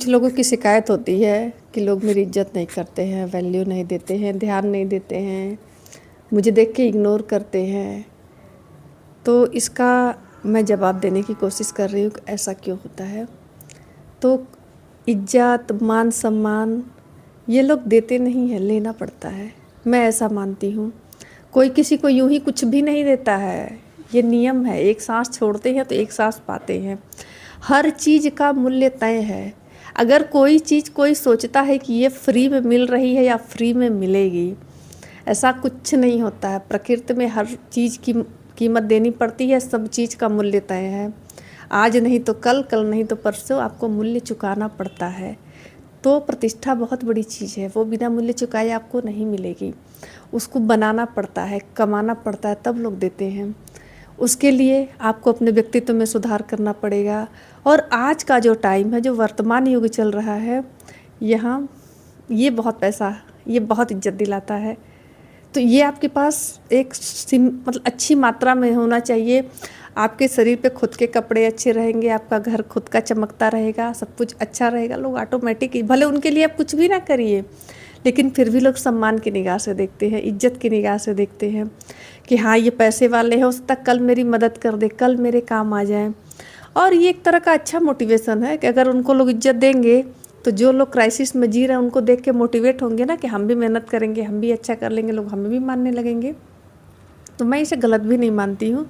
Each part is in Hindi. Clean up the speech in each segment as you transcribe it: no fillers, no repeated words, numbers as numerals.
कुछ लोगों की शिकायत होती है कि लोग मेरी इज्जत नहीं करते हैं, वैल्यू नहीं देते हैं, ध्यान नहीं देते हैं, मुझे देख के इग्नोर करते हैं। तो इसका मैं जवाब देने की कोशिश कर रही हूँ कि ऐसा क्यों होता है। तो इज्जत, मान सम्मान ये लोग देते नहीं हैं, लेना पड़ता है। मैं ऐसा मानती हूँ। कोई किसी को यूं ही कुछ भी नहीं देता है, ये नियम है। एक सांस छोड़ते हैं तो एक सांस पाते हैं। हर चीज़ का मूल्य तय है। अगर कोई चीज़ कोई सोचता है कि ये फ्री में मिल रही है या फ्री में मिलेगी, ऐसा कुछ नहीं होता है। प्रकृति में हर चीज़ की कीमत देनी पड़ती है, सब चीज़ का मूल्य तय है। आज नहीं तो कल, कल नहीं तो परसों आपको मूल्य चुकाना पड़ता है। तो प्रतिष्ठा बहुत बड़ी चीज़ है, वो बिना मूल्य चुकाए आपको नहीं मिलेगी। उसको बनाना पड़ता है, कमाना पड़ता है, तब लोग देते हैं। उसके लिए आपको अपने व्यक्तित्व में सुधार करना पड़ेगा। और आज का जो टाइम है, जो वर्तमान युग चल रहा है, यहाँ ये बहुत पैसा, ये बहुत इज्जत दिलाता है। तो ये आपके पास एक मतलब अच्छी मात्रा में होना चाहिए। आपके शरीर पे खुद के कपड़े अच्छे रहेंगे, आपका घर खुद का चमकता रहेगा, सब कुछ अच्छा रहेगा। लोग ऑटोमेटिक ही, भले उनके लिए आप कुछ भी ना करिए, लेकिन फिर भी लोग सम्मान की निगाह से देखते हैं, इज्जत की निगाह से देखते हैं कि हाँ ये पैसे वाले हैं, हो सकता है कल मेरी मदद कर दे, कल मेरे काम आ जाए। और ये एक तरह का अच्छा मोटिवेशन है कि अगर उनको लोग इज्जत देंगे तो जो लोग क्राइसिस में जी रहे हैं उनको देख के मोटिवेट होंगे ना कि हम भी मेहनत करेंगे, हम भी अच्छा कर लेंगे, लोग हमें भी मानने लगेंगे। तो मैं इसे गलत भी नहीं मानती हूँ,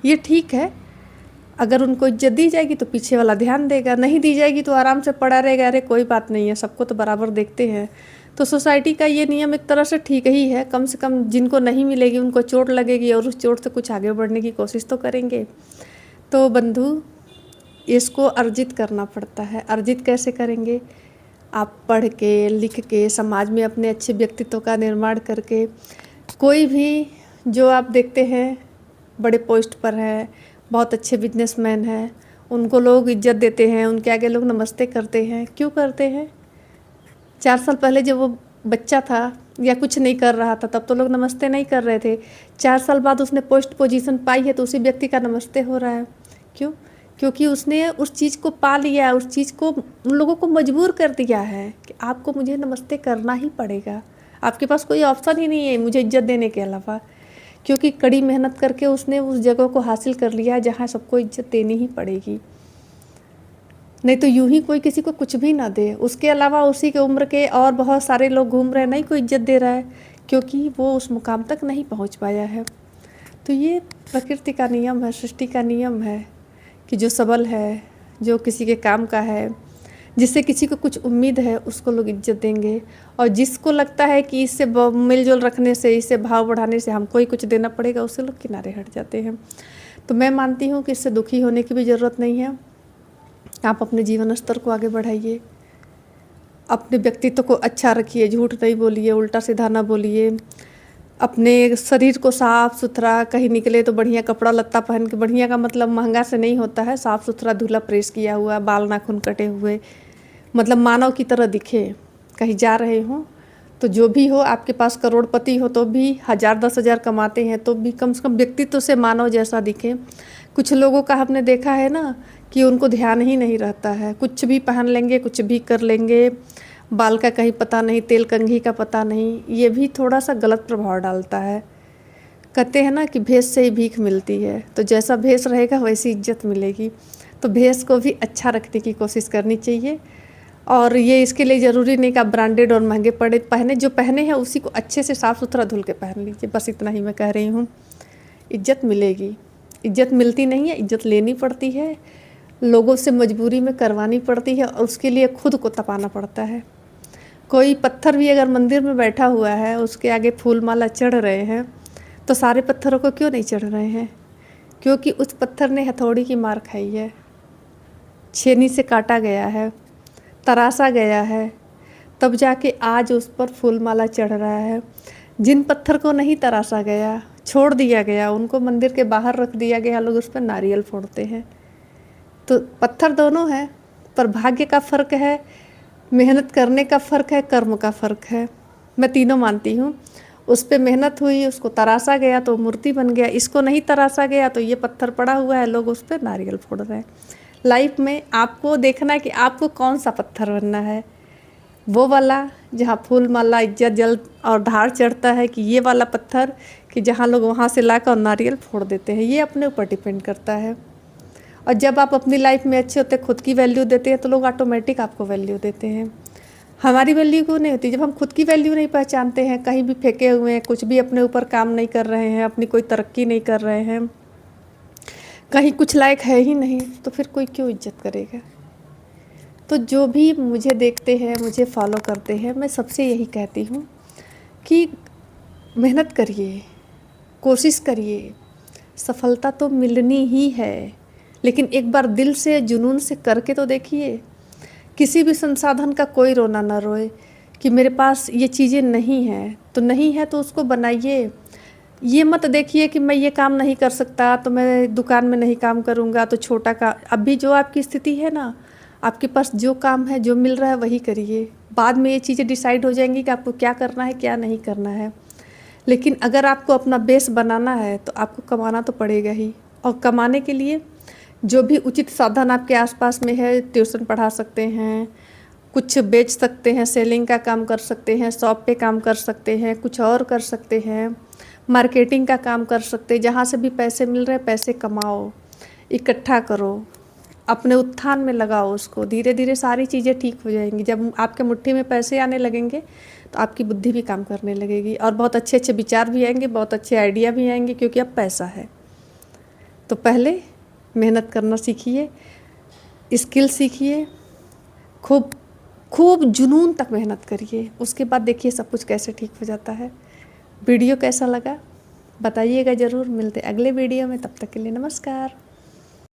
ये ठीक है। अगर उनको इज्जत दी जाएगी तो पीछे वाला ध्यान देगा, नहीं दी जाएगी तो आराम से पड़ा रहेगा, अरे कोई बात नहीं है, सबको तो बराबर देखते हैं। तो सोसाइटी का ये नियम एक तरह से ठीक ही है। कम से कम जिनको नहीं मिलेगी उनको चोट लगेगी और उस चोट से कुछ आगे बढ़ने की कोशिश तो करेंगे। तो बंधु, इसको अर्जित करना पड़ता है। अर्जित कैसे करेंगे? आप पढ़ के, लिख के, समाज में अपने अच्छे व्यक्तित्व का निर्माण करके। कोई भी जो आप देखते हैं बड़े पोस्ट पर है, बहुत अच्छे बिजनेसमैन हैं, उनको लोग इज्जत देते हैं, उनके आगे लोग नमस्ते करते हैं। क्यों करते हैं? 4 साल पहले जब वो बच्चा था या कुछ नहीं कर रहा था तब तो लोग नमस्ते नहीं कर रहे थे। 4 साल बाद उसने पोस्ट पोजीशन पाई है तो उसी व्यक्ति का नमस्ते हो रहा है। क्यों? क्योंकि उसने उस चीज़ को पा लिया, उस चीज़ को उन लोगों को मजबूर कर दिया है कि आपको मुझे नमस्ते करना ही पड़ेगा। आपके पास कोई ऑप्शन ही नहीं है मुझे इज्जत देने के अलावा, क्योंकि कड़ी मेहनत करके उसने उस जगह को हासिल कर लिया है जहाँ सबको इज्जत देनी ही पड़ेगी। नहीं तो यूं ही कोई किसी को कुछ भी ना दे, उसके अलावा उसी के उम्र के और बहुत सारे लोग घूम रहे हैं, नहीं कोई इज्जत दे रहा है क्योंकि वो उस मुकाम तक नहीं पहुंच पाया है। तो ये प्रकृति का नियम है, सृष्टि का नियम है कि जो सबल है, जो किसी के काम का है, जिससे किसी को कुछ उम्मीद है, उसको लोग इज्जत देंगे। और जिसको लगता है कि इससे मिलजुल रखने से, इससे भाव बढ़ाने से हमको ही कुछ देना पड़ेगा, उससे लोग किनारे हट जाते हैं। तो मैं मानती हूँ कि इससे दुखी होने की भी ज़रूरत नहीं है। आप अपने जीवन स्तर को आगे बढ़ाइए, अपने व्यक्तित्व को अच्छा रखिए, झूठ नहीं बोलिए, उल्टा सीधा ना बोलिए, अपने शरीर को साफ़ सुथरा, कहीं निकले तो बढ़िया कपड़ा लत्ता पहन के, बढ़िया का मतलब महंगा से नहीं होता है, साफ़ सुथरा धुला प्रेस किया हुआ, बाल नाखून कटे हुए, मतलब मानव की तरह दिखे। कहीं जा रहे हों तो जो भी हो, आपके पास करोड़पति हो तो भी, 1000 10,000 कमाते हैं तो भी, कम से कम व्यक्तित्व से मानव जैसा दिखे। कुछ लोगों का हमने देखा है ना कि उनको ध्यान ही नहीं रहता है, कुछ भी पहन लेंगे, कुछ भी कर लेंगे, बाल का कहीं पता नहीं, तेल कंघी का पता नहीं। ये भी थोड़ा सा गलत प्रभाव डालता है। कहते हैं ना कि भेष से ही भीख मिलती है, तो जैसा भेष रहेगा वैसी इज्जत मिलेगी। तो भेष को भी अच्छा रखने की कोशिश करनी चाहिए। और ये इसके लिए ज़रूरी नहीं कि आप ब्रांडेड और महंगे पड़े पहने, जो पहने हैं उसी को अच्छे से साफ़ सुथरा धुल के पहन लीजिए। बस इतना ही मैं कह रही हूँ। इज्जत मिलेगी, इज्जत मिलती नहीं है, इज्जत लेनी पड़ती है, लोगों से मजबूरी में करवानी पड़ती है और उसके लिए खुद को तपाना पड़ता है। कोई पत्थर भी अगर मंदिर में बैठा हुआ है, उसके आगे फूल माला चढ़ रहे हैं, तो सारे पत्थरों को क्यों नहीं चढ़ रहे हैं? क्योंकि उस पत्थर ने हथौड़ी की मार खाई है, छेनी से काटा गया है, तराशा गया है, तब जाके आज उस पर फूल माला चढ़ रहा है। जिन पत्थर को नहीं तराशा गया, छोड़ दिया गया, उनको मंदिर के बाहर रख दिया गया, लोग उस पर नारियल फोड़ते हैं। तो पत्थर दोनों हैं, पर भाग्य का फ़र्क है, मेहनत करने का फ़र्क है, कर्म का फ़र्क है। मैं तीनों मानती हूँ। उस पे मेहनत हुई, उसको तराशा गया तो मूर्ति बन गया, इसको नहीं तराशा गया तो ये पत्थर पड़ा हुआ है, लोग उस पर नारियल फोड़ रहे हैं। लाइफ में आपको देखना है कि आपको कौन सा पत्थर बनना है, वो वाला जहाँ फूल माला इज्जत जल और धार चढ़ता है, कि ये वाला पत्थर कि जहाँ लोग वहाँ से लाकर नारियल फोड़ देते हैं। ये अपने ऊपर डिपेंड करता है। और जब आप अपनी लाइफ में अच्छे होते, खुद की वैल्यू देते हैं, तो लोग ऑटोमेटिक आपको वैल्यू देते हैं। हमारी वैल्यू क्यों नहीं होती? जब हम खुद की वैल्यू नहीं पहचानते हैं, कहीं भी फेंके हुए हैं, कुछ भी अपने ऊपर काम नहीं कर रहे हैं, अपनी कोई तरक्की नहीं कर रहे हैं, कहीं कुछ लायक है ही नहीं, तो फिर कोई क्यों इज्जत करेगा? तो जो भी मुझे देखते हैं, मुझे फॉलो करते हैं, मैं सबसे यही कहती हूँ कि मेहनत करिए, कोशिश करिए, सफलता तो मिलनी ही है, लेकिन एक बार दिल से जुनून से करके तो देखिए। किसी भी संसाधन का कोई रोना ना रोए कि मेरे पास ये चीज़ें नहीं हैं, तो नहीं है तो उसको बनाइए। ये मत देखिए कि मैं ये काम नहीं कर सकता तो मैं दुकान में नहीं काम करूँगा, तो छोटा का अभी जो आपकी स्थिति है ना, आपके पास जो काम है, जो मिल रहा है वही करिए। बाद में ये चीज़ें डिसाइड हो जाएंगी कि आपको क्या करना है, क्या नहीं करना है। लेकिन अगर आपको अपना बेस बनाना है तो आपको कमाना तो पड़ेगा ही। और कमाने के लिए जो भी उचित साधन आपके आसपास में है, ट्यूशन पढ़ा सकते हैं, कुछ बेच सकते हैं, सेलिंग का काम कर सकते हैं, शॉप पे काम कर सकते हैं, कुछ और कर सकते हैं, मार्केटिंग का काम कर सकते हैं। जहाँ से भी पैसे मिल रहे हैं, पैसे कमाओ, इकट्ठा करो, अपने उत्थान में लगाओ उसको। धीरे धीरे सारी चीज़ें ठीक हो जाएंगी। जब आपके मुट्ठी में पैसे आने लगेंगे तो आपकी बुद्धि भी काम करने लगेगी, और बहुत अच्छे अच्छे विचार भी आएंगे, बहुत अच्छे आइडिया भी आएंगे, क्योंकि अब पैसा है। तो पहले मेहनत करना सीखिए, स्किल सीखिए, खूब खूब जुनून तक मेहनत करिए, उसके बाद देखिए सब कुछ कैसे ठीक हो जाता है। वीडियो कैसा लगा बताइएगा ज़रूर। मिलते अगले वीडियो में, तब तक के लिए नमस्कार।